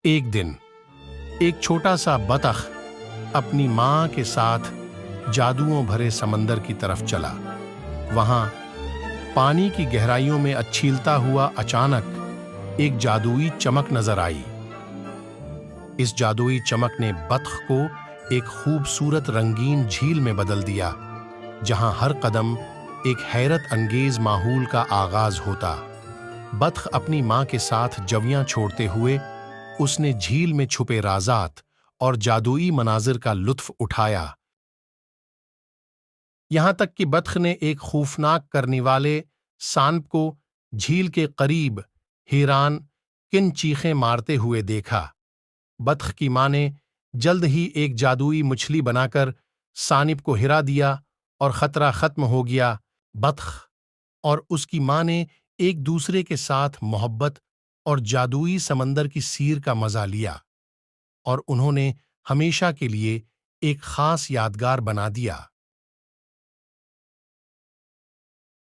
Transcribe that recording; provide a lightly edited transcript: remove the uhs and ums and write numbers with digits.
ایک دن ایک چھوٹا سا بطخ اپنی ماں کے ساتھ جادوؤں بھرے سمندر کی طرف چلا۔ وہاں پانی کی گہرائیوں میں اچھیلتا ہوا اچانک ایک جادوئی چمک نظر آئی۔ اس جادوئی چمک نے بطخ کو ایک خوبصورت رنگین جھیل میں بدل دیا، جہاں ہر قدم ایک حیرت انگیز ماحول کا آغاز ہوتا۔ بطخ اپنی ماں کے ساتھ جویاں چھوڑتے ہوئے اس نے جھیل میں چھپے رازات اور جادوئی مناظر کا لطف اٹھایا، یہاں تک کہ بطخ نے ایک خوفناک کرنے والے سانپ کو جھیل کے قریب حیران کن چیخیں مارتے ہوئے دیکھا۔ بطخ کی ماں نے جلد ہی ایک جادوئی مچھلی بنا کر سانپ کو ہرا دیا اور خطرہ ختم ہو گیا۔ بطخ اور اس کی ماں نے ایک دوسرے کے ساتھ محبت اور جادوئی سمندر کی سیر کا مزہ لیا، اور انہوں نے ہمیشہ کے لیے ایک خاص یادگار بنا دیا۔